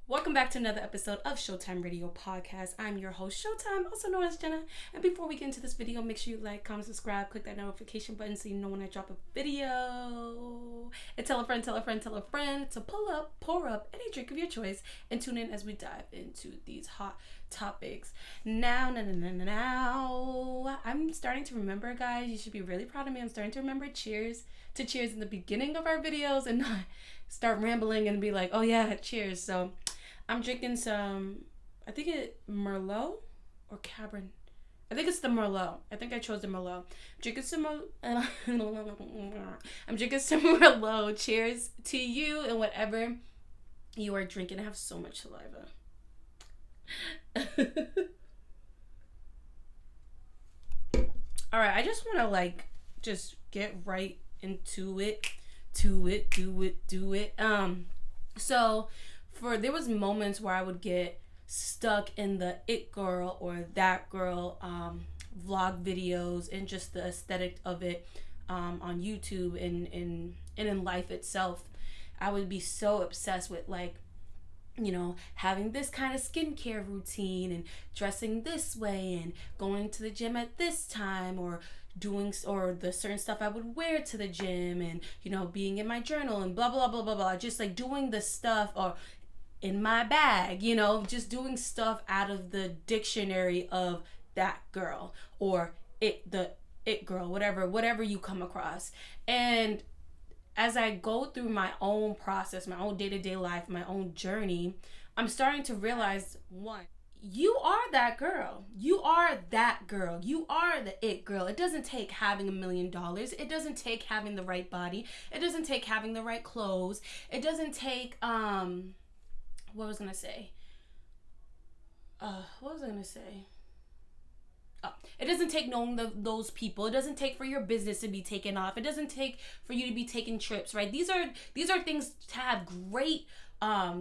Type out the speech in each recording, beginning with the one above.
Welcome back to another episode of Showtime Radio Podcast. I'm your host, Showtime, also known as Jenna. And before we get into this video, make sure you like, comment, subscribe, click that notification button so you know when I drop a video. And tell a friend to pull up, pour up any drink of your choice and tune in as we dive into these hot topics. Now, I'm starting to remember, guys. You should be really proud of me. I'm starting to remember cheers in the beginning of our videos and not start rambling and be like, oh yeah, cheers. So I'm drinking some, I think it Merlot or Cabernet. I think it's the Merlot. I think I chose the Merlot. I'm drinking some Merlot. Cheers to you and whatever you are drinking. I have so much saliva. All right, I just want to just get right into it. Do it. So there was moments where I would get stuck in the it girl or that girl vlog videos and just the aesthetic of it on YouTube and in life itself. I would be so obsessed with having this kind of skincare routine and dressing this way and going to the gym at this time or the certain stuff I would wear to the gym and being in my journal and blah blah blah blah blah, just like doing the stuff or in my bag, just doing stuff out of the dictionary of that girl or the it girl, whatever you come across. And as I go through my own process, my own day-to-day life, my own journey, I'm starting to realize, one, you are that girl. You are that girl. You are the it girl. It doesn't take having $1 million. It doesn't take having the right body. It doesn't take having the right clothes. It doesn't take, what was I gonna say? It doesn't take knowing those people. It doesn't take for your business to be taken off. It doesn't take for you to be taking trips, right? These are things to have great.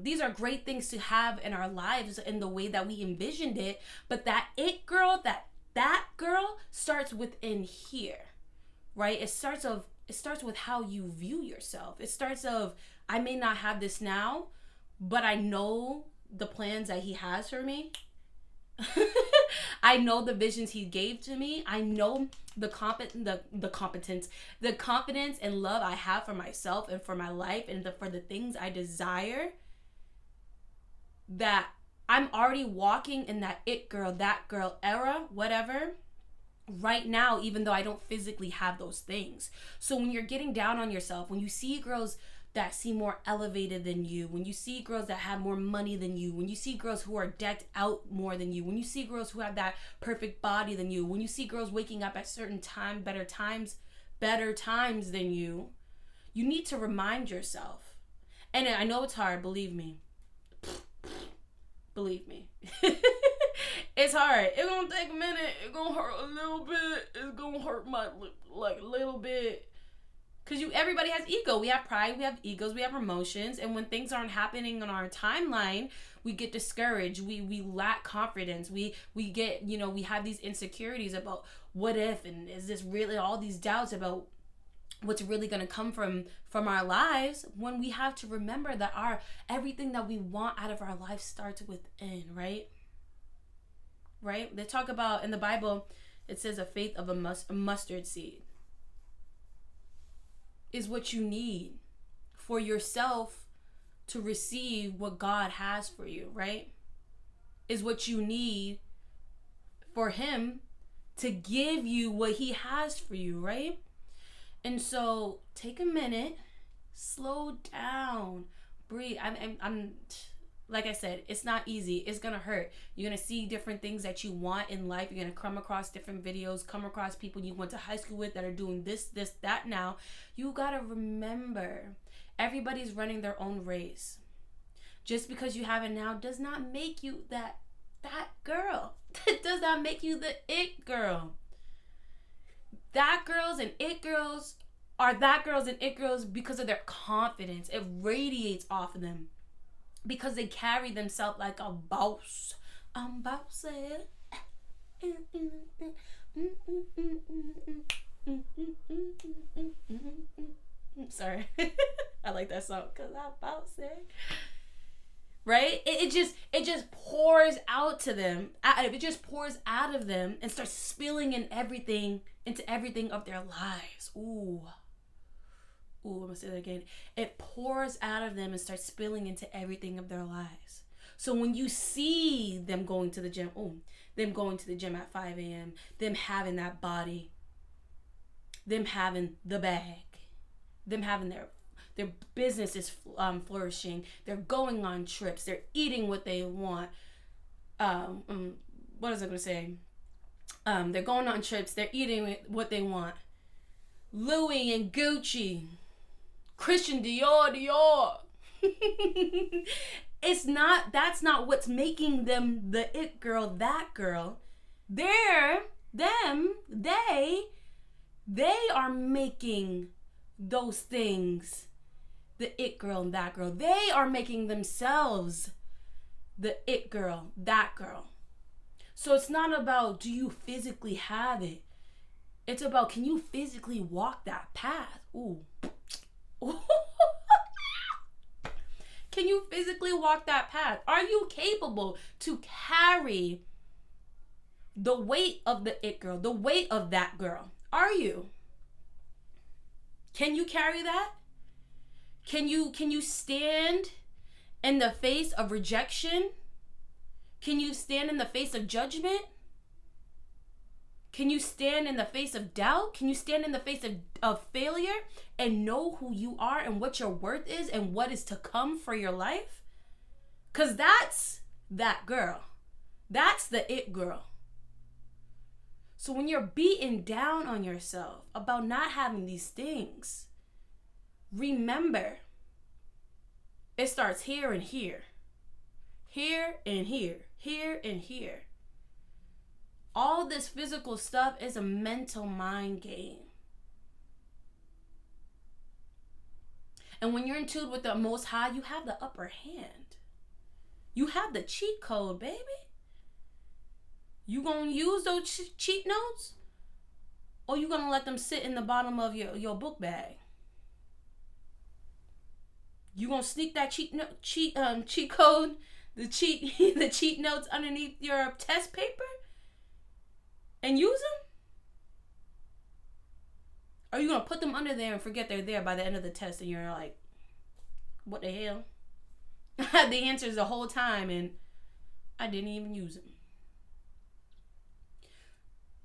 These are great things to have in our lives in the way that we envisioned it. But that it girl, that girl starts within here, right? It starts with how you view yourself. It starts of, I may not have this now, but I know the plans that he has for me. I know the visions he gave to me. I know the confidence and love I have for myself and for my life and for the things I desire, that I'm already walking in that it girl, that girl era, whatever, right now, even though I don't physically have those things. So when you're getting down on yourself, when you see girls that seem more elevated than you, when you see girls that have more money than you, when you see girls who are decked out more than you, when you see girls who have that perfect body than you, when you see girls waking up at certain time, better times than you need to remind yourself. And I know it's hard, believe me. It's hard. It's gonna take a minute. It's gonna hurt a little bit. It's gonna hurt my a little bit. Because everybody has ego. We have pride, we have egos, we have emotions. And when things aren't happening on our timeline, we get discouraged. We lack confidence. We get, we have these insecurities about what if, and is this really, all these doubts about what's really going to come from our lives, when we have to remember that everything that we want out of our life starts within, right? Right? They talk about, in the Bible, it says a faith of a mustard seed is what you need for yourself to receive what God has for you, right? Is what you need for him to give you what he has for you, right? And so take a minute, slow down, breathe. I'm like I said, it's not easy. It's going to hurt. You're going to see different things that you want in life. You're going to come across different videos, come across people you went to high school with that are doing this, that now. You got to remember, everybody's running their own race. Just because you have it now does not make you that girl. It does not make you the it girl. That girls and it girls are that girls and it girls because of their confidence. It radiates off of them. Because they carry themselves like a boss. I'm bossy. Sorry. I like that song because I'm bossy. right? It just pours out to them. It just pours out of them and starts spilling into everything of their lives. Ooh, I'm gonna say that again. It pours out of them and starts spilling into everything of their lives. So when you see them going to the gym, them going to the gym at 5 a.m., them having that body, them having the bag, them having their business is flourishing, they're going on trips, they're eating what they want. What was I gonna say? They're going on trips, they're eating what they want. Louis and Gucci, Christian Dior. That's not what's making them the it girl, that girl. They are making those things the it girl and that girl. They are making themselves the it girl, that girl. So it's not about do you physically have it. It's about can you physically walk that path. Ooh. Can you physically walk that path? Are you capable to carry the weight of the it girl, the weight of that girl? Are you? Can you carry that? Can you stand in the face of rejection? Can you stand in the face of judgment? Can you stand in the face of doubt? Can you stand in the face of failure and know who you are and what your worth is and what is to come for your life? Because that's that girl. That's the it girl. So when you're beaten down on yourself about not having these things, remember, it starts here and here. Here and here. Here and here. All this physical stuff is a mental mind game. And when you're in tune with the Most High, you have the upper hand. You have the cheat code, baby. You gonna use those cheat notes? Or you gonna let them sit in the bottom of your book bag? You gonna sneak that cheat code, the cheat notes underneath your test paper? And use them? Or are you going to put them under there and forget they're there by the end of the test and you're like, what the hell? I had the answers the whole time and I didn't even use them.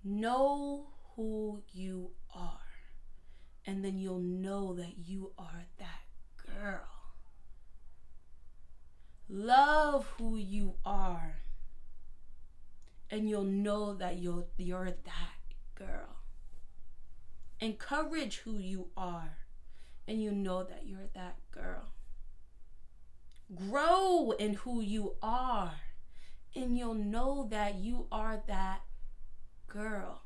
Know who you are. And then you'll know that you are that girl. Love who you are. And you'll know that you're that girl. Encourage who you are. And you know that you're that girl. Grow in who you are. And you'll know that you are that girl.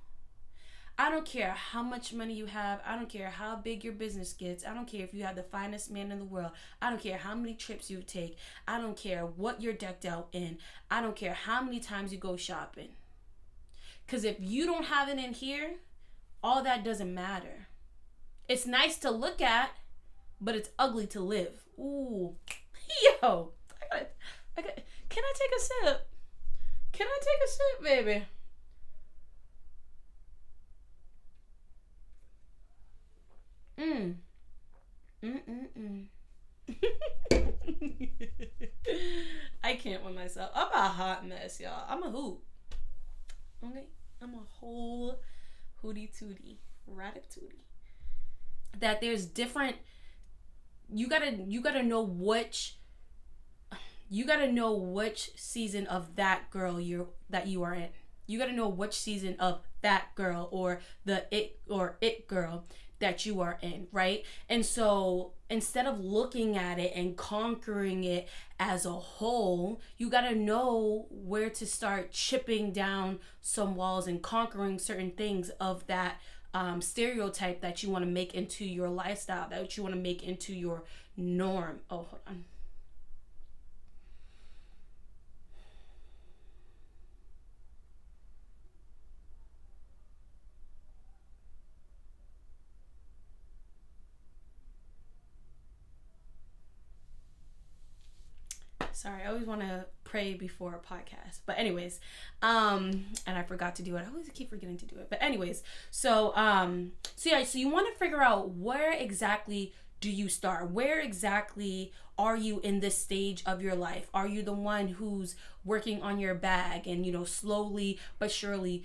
I don't care how much money you have. I don't care how big your business gets. I don't care if you have the finest man in the world. I don't care how many trips you take. I don't care what you're decked out in. I don't care how many times you go shopping. Because if you don't have it in here, all that doesn't matter. It's nice to look at, but it's ugly to live. Ooh. Yo. Can I take a sip? Can I take a sip, baby? I can't with myself. I'm a hot mess, y'all. I'm a hoot. Okay? I'm a whole hootie tootie. Ratatouille. That there's different. You gotta know which season of that girl that you are in. You gotta know which season of that girl or it girl that you are in, right? And so instead of looking at it and conquering it as a whole, you got to know where to start chipping down some walls and conquering certain things of that stereotype that you want to make into your lifestyle, that you want to make into your norm. Oh, hold on. Sorry, I always want to pray before a podcast. But anyways, and I forgot to do it. I always keep forgetting to do it. But anyways, so you want to figure out where exactly do you start? Where exactly are you in this stage of your life? Are you the one who's working on your bag and, slowly but surely,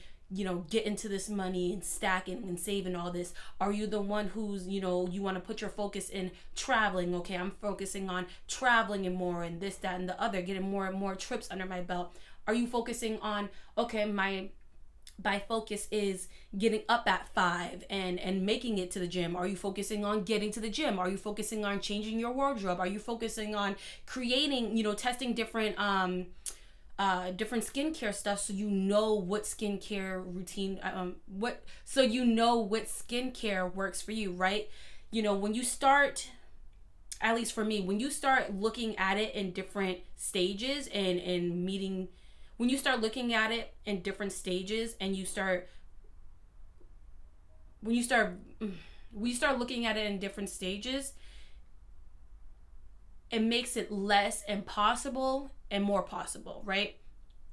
get into this money and stacking and saving all this? Are you the one who's, you want to put your focus in traveling? Okay, I'm focusing on traveling and more and this, that, and the other, getting more and more trips under my belt. Are you focusing on, okay, my focus is getting up at 5 and making it to the gym? Are you focusing on getting to the gym? Are you focusing on changing your wardrobe? Are you focusing on creating, testing different skincare stuff, so you know what skincare routine what skincare works for you, right? When you start, at least for me, when you start looking at it in different stages and meeting, when you start looking at it in different stages and when you start looking at it in different stages, it makes it less impossible and more possible, right?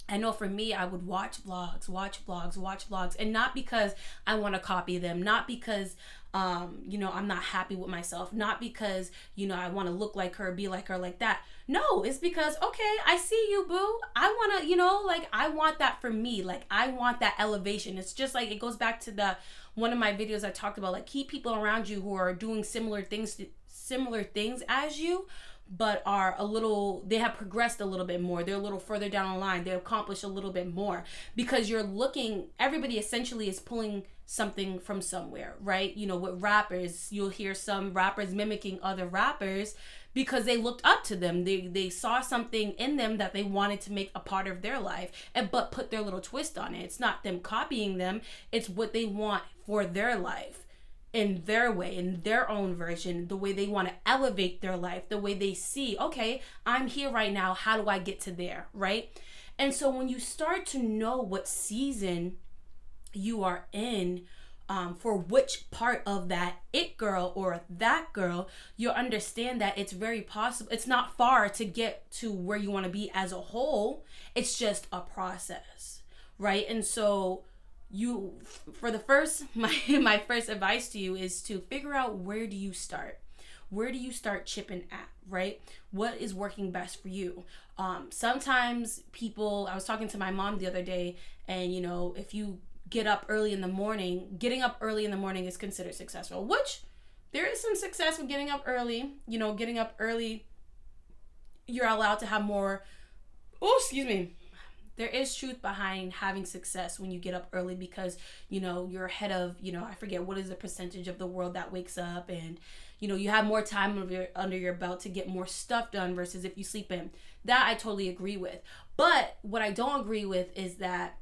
I know for me, I would watch vlogs, and not because I want to copy them, not because I'm not happy with myself, not because I want to look like her, be like her, like that. No, it's because, okay, I see you, boo. I want to, I want that for me. Like, I want that elevation. It's just like, it goes back to one of my videos I talked about, like, keep people around you who are doing similar things as you, but they have progressed a little bit more. They're a little further down the line. They accomplished a little bit more, because everybody essentially is pulling something from somewhere, right? With rappers, you'll hear some rappers mimicking other rappers because they looked up to them. They saw something in them that they wanted to make a part of their life, but put their little twist on it. It's not them copying them. It's what they want for their life, in their way, in their own version, the way they want to elevate their life, the way they see, okay, I'm here right now, how do I get to there, right? And so when you start to know what season you are in, for which part of that it girl or that girl, you'll understand that it's very possible. It's not far to get to where you want to be as a whole. It's just a process, right? And so my first advice to you is to figure out, where do you start chipping at, right? What is working best for you? Sometimes I was talking to my mom the other day, and if you getting up early in the morning is considered successful, which there is some success with getting up early. Getting up early, you're allowed to have more, there is truth behind having success when you get up early, because you're ahead of, I forget what is the percentage of the world that wakes up, and you have more time under your belt to get more stuff done versus if you sleep in. That I totally agree with. But what I don't agree with is that,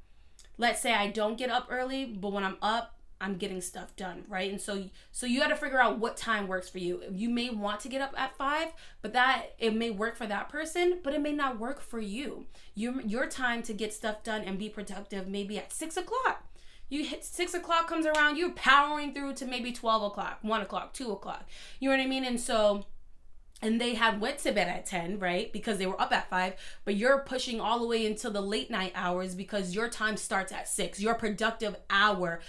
let's say I don't get up early, but when I'm up, I'm getting stuff done, right? And so you got to figure out what time works for you. You may want to get up at 5, but it may work for that person, but it may not work for you. Your time to get stuff done and be productive may be at 6 o'clock. You hit 6 o'clock comes around, you're powering through to maybe 12 o'clock, 1 o'clock, 2 o'clock. You know what I mean? And they had went to bed at 10, right? Because they were up at 5, but you're pushing all the way until the late night hours because your time starts at 6. Your productive hour,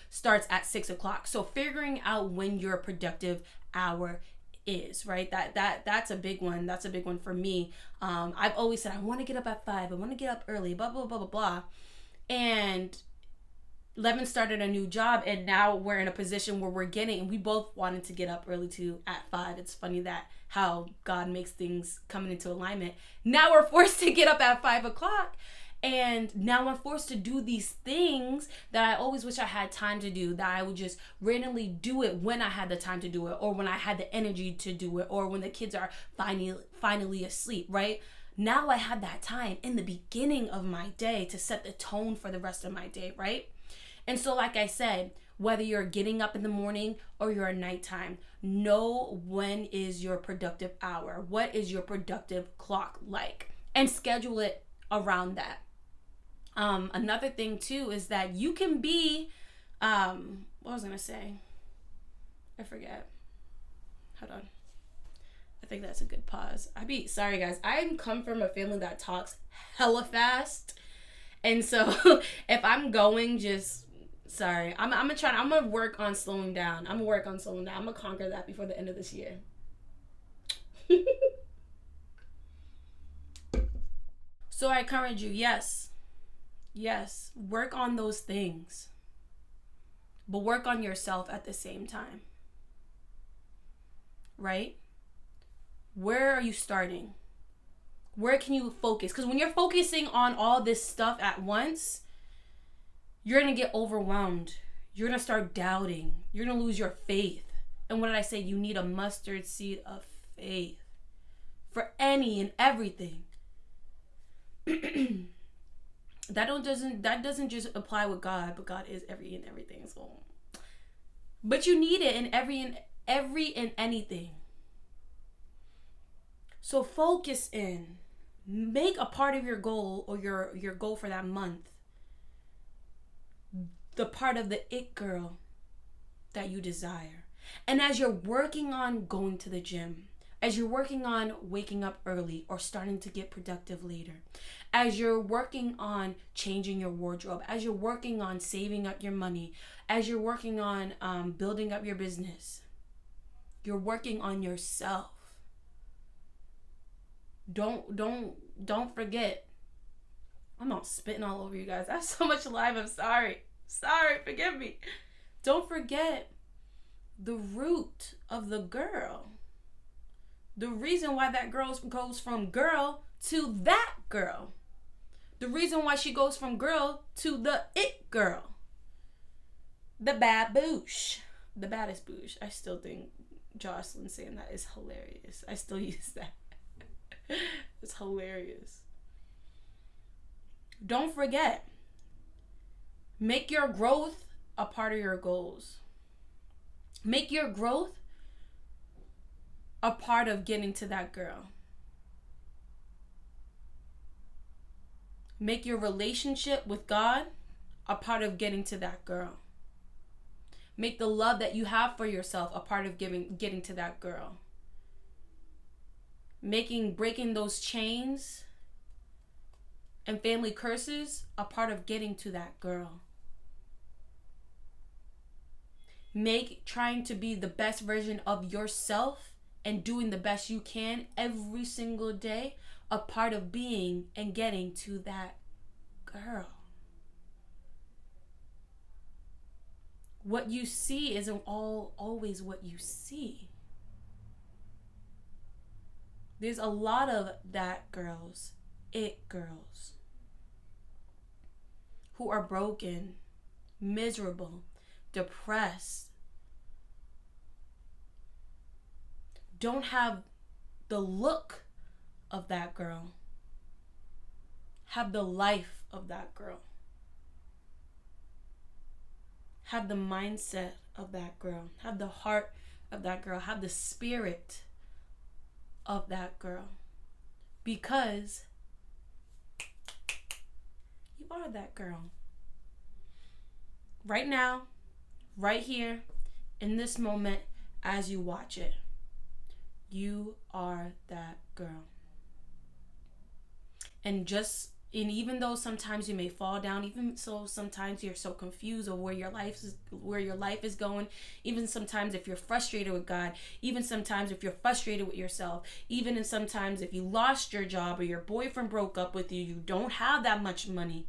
starts at 6 o'clock. So figuring out when your productive hour is, right? That's a big one. That's a big one for me. I've always said, I want to get up at 5. I want to get up early, blah, blah, blah, blah, blah. And Levin started a new job, and now we're in a position where we both wanted to get up early too at 5. It's funny that how God makes things coming into alignment. Now we're forced to get up at 5 o'clock, and now I'm forced to do these things that I always wish I had time to do, that I would just randomly do it when I had the time to do it, or when I had the energy to do it, or when the kids are finally asleep, right? Now I have that time in the beginning of my day to set the tone for the rest of my day, right? And so, like I said, whether you're getting up in the morning or you're at nighttime, know when is your productive hour. What is your productive clock like? And schedule it around that. Another thing, too, is that you can be, what was I going to say? I forget. Hold on. I think that's a good pause. Sorry guys, I come from a family that talks hella fast. And so if I'm going, just sorry. I'm gonna work on slowing down. I'm gonna conquer that before the end of this year. So I encourage you, yes. Yes. Work on those things. But work on yourself at the same time. Right? Where are you starting? Where can you focus? Because when you're focusing on all this stuff at once, you're going to get overwhelmed. You're going to start doubting. You're going to lose your faith. And what did I say? You need a mustard seed of faith for any and everything. That doesn't just apply with God, but God is every and everything. So, but you need it in every and anything. So focus in. Make a part of your goal or your goal for that month the part of the it girl that you desire. And as you're working on going to the gym, as you're working on waking up early or starting to get productive later, as you're working on changing your wardrobe, as you're working on saving up your money, as you're working on building up your business, you're working on yourself. Don't forget. I'm not spitting all over you guys. I have so much live. I'm sorry. Forgive me. Don't forget the root of the girl. The reason why that girl goes from girl to that girl. The reason why she goes from girl to the it girl. The bad boosh. The baddest boosh. I still think Jocelyn saying that is hilarious. I still use that. It's hilarious. Don't forget. Make your growth a part of your goals. Make your growth a part of getting to that girl. Make your relationship with God a part of getting to that girl. Make the love that you have for yourself a part of getting to that girl. Breaking those chains and family curses a part of getting to that girl. Make trying to be the best version of yourself and doing the best you can every single day a part of being and getting to that girl. What you see isn't always what you see. There's a lot of that girls, it girls, who are broken, miserable, depressed, don't have the look of that girl, have the life of that girl, have the mindset of that girl, have the heart of that girl, have the spirit of that girl, because you are that girl. Right now, right here, in this moment, as you watch it, you are that girl. And even though sometimes you may fall down, even so sometimes you're so confused of where your life is going, even sometimes if you're frustrated with God, even sometimes if you're frustrated with yourself, even sometimes if you lost your job or your boyfriend broke up with you, you don't have that much money,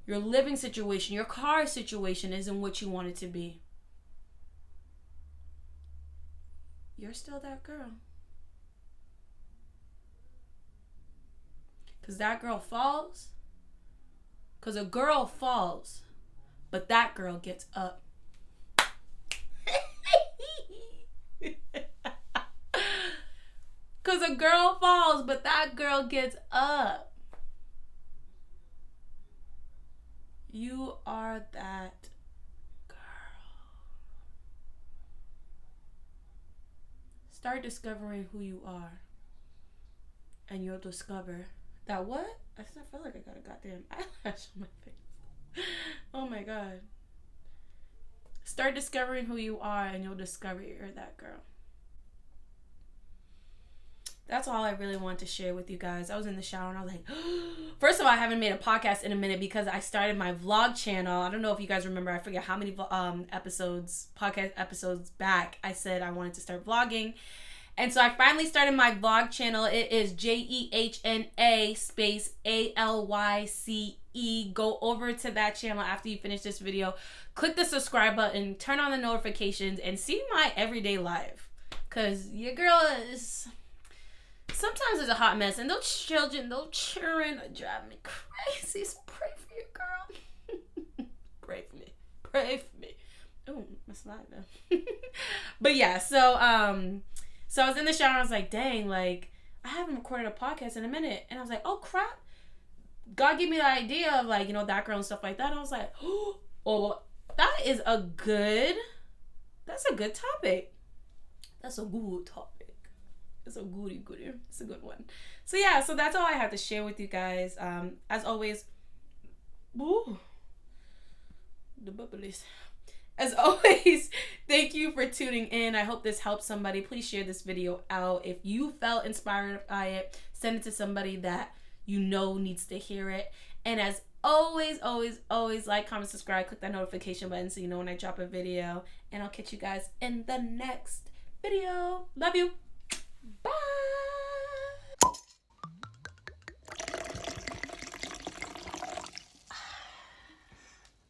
your living situation, your car situation isn't what you want it to be, you're still that girl. Because that girl falls. Because a girl falls. But that girl gets up. Because a girl falls, but that girl gets up. You are that girl. Start discovering who you are. And you'll discover that what? I still feel like I got a goddamn eyelash on my face. Oh my God. Start discovering who you are and you'll discover you're that girl. that's all I really want to share with you guys. I was in the shower and I was like, first of all, I haven't made a podcast in a minute because I started my vlog channel. I don't know if you guys remember. I forget how many podcast episodes back I said I wanted to start vlogging. And so I finally started my vlog channel. It is JEHNA space ALYCE. Go over to that channel after you finish this video. Click the subscribe button, turn on the notifications, and see my everyday life. Because your girl is... sometimes it's a hot mess. And those children drive me crazy. So pray for your girl. Pray for me. Pray for me. Oh, my slide though. But yeah, so I was in the shower and I was like, dang, like, I haven't recorded a podcast in a minute. And I was like, oh, crap. God gave me the idea of, like, you know, that girl and stuff like that. And I was like, oh, that's a good topic. That's a good topic. It's a goody. It's a good one. So, yeah, so that's all I have to share with you guys. As always, the bubblies. As always, thank you for tuning in. I hope this helps somebody. Please share this video out. If you felt inspired by it, send it to somebody that you know needs to hear it. And as always, like, comment, subscribe, click that notification button so you know when I drop a video. And I'll catch you guys in the next video. Love you. Bye.